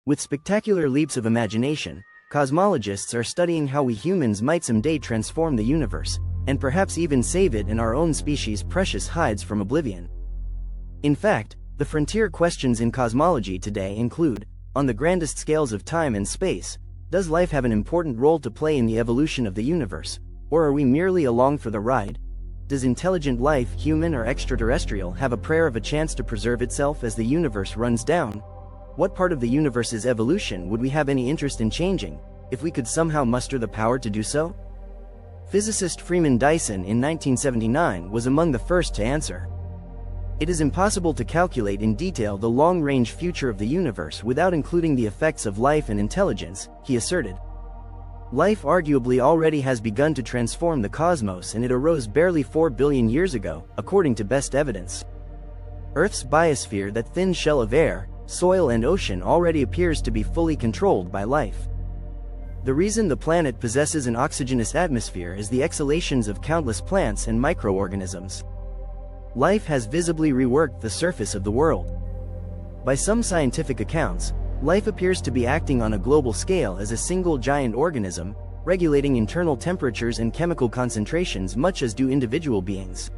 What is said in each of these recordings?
With spectacular leaps of imagination, cosmologists are studying how we humans might someday transform the universe, and perhaps even save it and our own species' precious hides from oblivion. In fact, the frontier questions in cosmology today include, on the grandest scales of time and space, does life have an important role to play in the evolution of the universe, or are we merely along for the ride? Does intelligent life, human or extraterrestrial, have a prayer of a chance to preserve itself as the universe runs down? What part of the universe's evolution would we have any interest in changing, if we could somehow muster the power to do so? Physicist Freeman Dyson in 1979 was among the first to answer. It is impossible to calculate in detail the long-range future of the universe without including the effects of life and intelligence, he asserted. Life arguably already has begun to transform the cosmos, and it arose barely 4 billion years ago, according to best evidence. Earth's biosphere, that thin shell of air, soil and ocean, already appears to be fully controlled by life. The reason the planet possesses an oxygenous atmosphere is the exhalations of countless plants and microorganisms. Life has visibly reworked the surface of the world. By some scientific accounts, life appears to be acting on a global scale as a single giant organism, regulating internal temperatures and chemical concentrations much as do individual beings.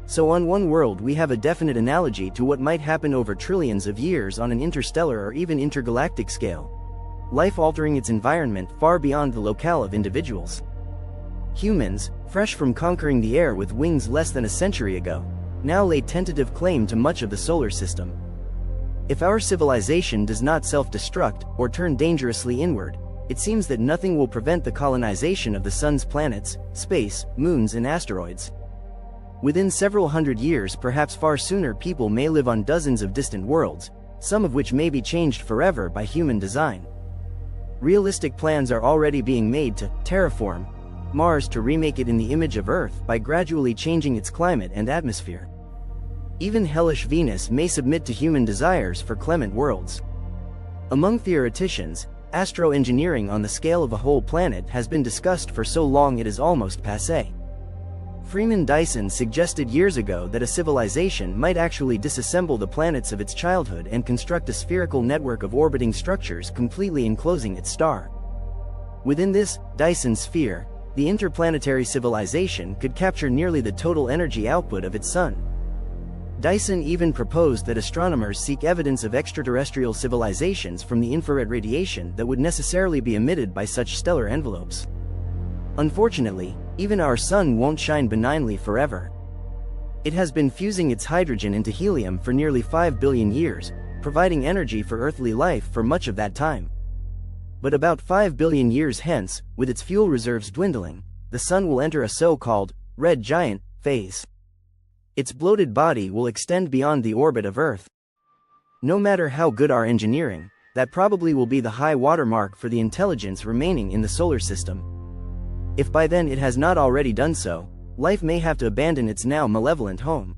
So on one world we have a definite analogy to what might happen over trillions of years on an interstellar or even intergalactic scale. Life altering its environment far beyond the locale of individuals. Humans, fresh from conquering the air with wings less than a century ago, now lay tentative claim to much of the solar system. If our civilization does not self-destruct or turn dangerously inward, it seems that nothing will prevent the colonization of the sun's planets, space, moons and asteroids. Within several hundred years, perhaps far sooner, people may live on dozens of distant worlds, some of which may be changed forever by human design. Realistic plans are already being made to terraform Mars, to remake it in the image of Earth by gradually changing its climate and atmosphere. Even hellish Venus may submit to human desires for clement worlds. Among theoreticians, astroengineering on the scale of a whole planet has been discussed for so long it is almost passé. Freeman Dyson suggested years ago that a civilization might actually disassemble the planets of its childhood and construct a spherical network of orbiting structures completely enclosing its star. Within this Dyson sphere, the interplanetary civilization could capture nearly the total energy output of its sun. Dyson even proposed that astronomers seek evidence of extraterrestrial civilizations from the infrared radiation that would necessarily be emitted by such stellar envelopes. Unfortunately, even our sun won't shine benignly forever. It has been fusing its hydrogen into helium for nearly 5 billion years, providing energy for earthly life for much of that time. But about 5 billion years hence, with its fuel reserves dwindling, the sun will enter a so-called red giant phase. Its bloated body will extend beyond the orbit of Earth. No matter how good our engineering, that probably will be the high watermark for the intelligence remaining in the solar system. If by then it has not already done so, life may have to abandon its now malevolent home.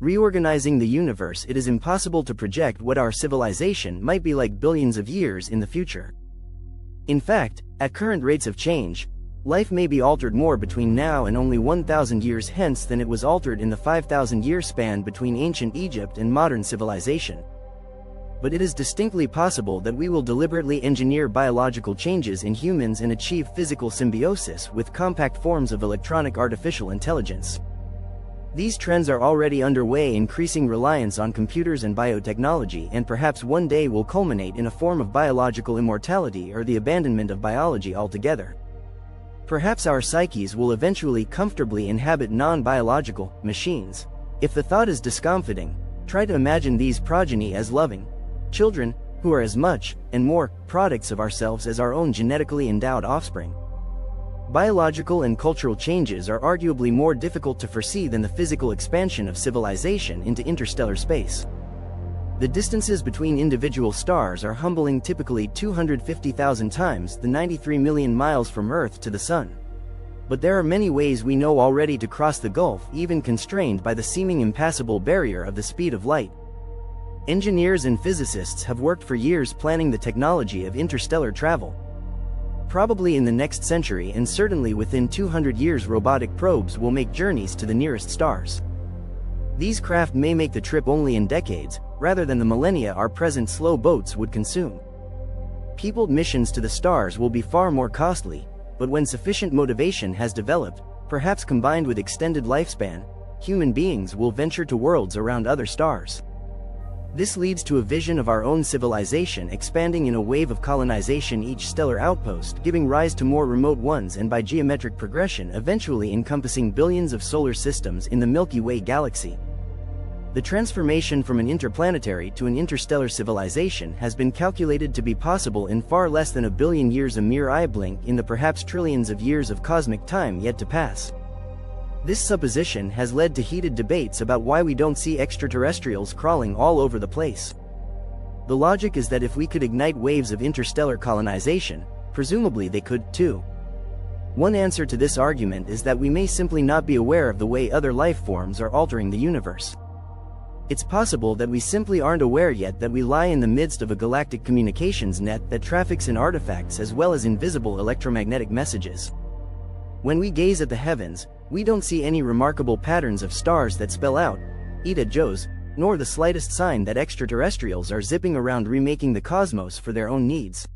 Reorganizing the universe, it is impossible to project what our civilization might be like billions of years in the future. In fact, at current rates of change, life may be altered more between now and only 1,000 years hence than it was altered in the 5,000-year span between ancient Egypt and modern civilization. But it is distinctly possible that we will deliberately engineer biological changes in humans and achieve physical symbiosis with compact forms of electronic artificial intelligence. These trends are already underway, increasing reliance on computers and biotechnology, and perhaps one day will culminate in a form of biological immortality or the abandonment of biology altogether. Perhaps our psyches will eventually comfortably inhabit non-biological machines. If the thought is discomfiting, try to imagine these progeny as loving children, who are as much, and more, products of ourselves as our own genetically endowed offspring. Biological and cultural changes are arguably more difficult to foresee than the physical expansion of civilization into interstellar space. The distances between individual stars are humbling, typically 250,000 times the 93 million miles from Earth to the Sun. But there are many ways we know already to cross the gulf, even constrained by the seeming impassable barrier of the speed of light. Engineers and physicists have worked for years planning the technology of interstellar travel. Probably in the next century, and certainly within 200 years, robotic probes will make journeys to the nearest stars. These craft may make the trip only in decades, rather than the millennia our present slow boats would consume. Peopled missions to the stars will be far more costly, but when sufficient motivation has developed, perhaps combined with extended lifespan, human beings will venture to worlds around other stars. This leads to a vision of our own civilization expanding in a wave of colonization, each stellar outpost giving rise to more remote ones, and by geometric progression eventually encompassing billions of solar systems in the Milky Way galaxy. The transformation from an interplanetary to an interstellar civilization has been calculated to be possible in far less than 1 billion years, a mere eye blink in the perhaps trillions of years of cosmic time yet to pass. This supposition has led to heated debates about why we don't see extraterrestrials crawling all over the place. The logic is that if we could ignite waves of interstellar colonization, presumably they could, too. One answer to this argument is that we may simply not be aware of the way other life forms are altering the universe. It's possible that we simply aren't aware yet that we lie in the midst of a galactic communications net that traffics in artifacts as well as invisible electromagnetic messages. When we gaze at the heavens, we don't see any remarkable patterns of stars that spell out, "Eat at Joe's," nor the slightest sign that extraterrestrials are zipping around remaking the cosmos for their own needs.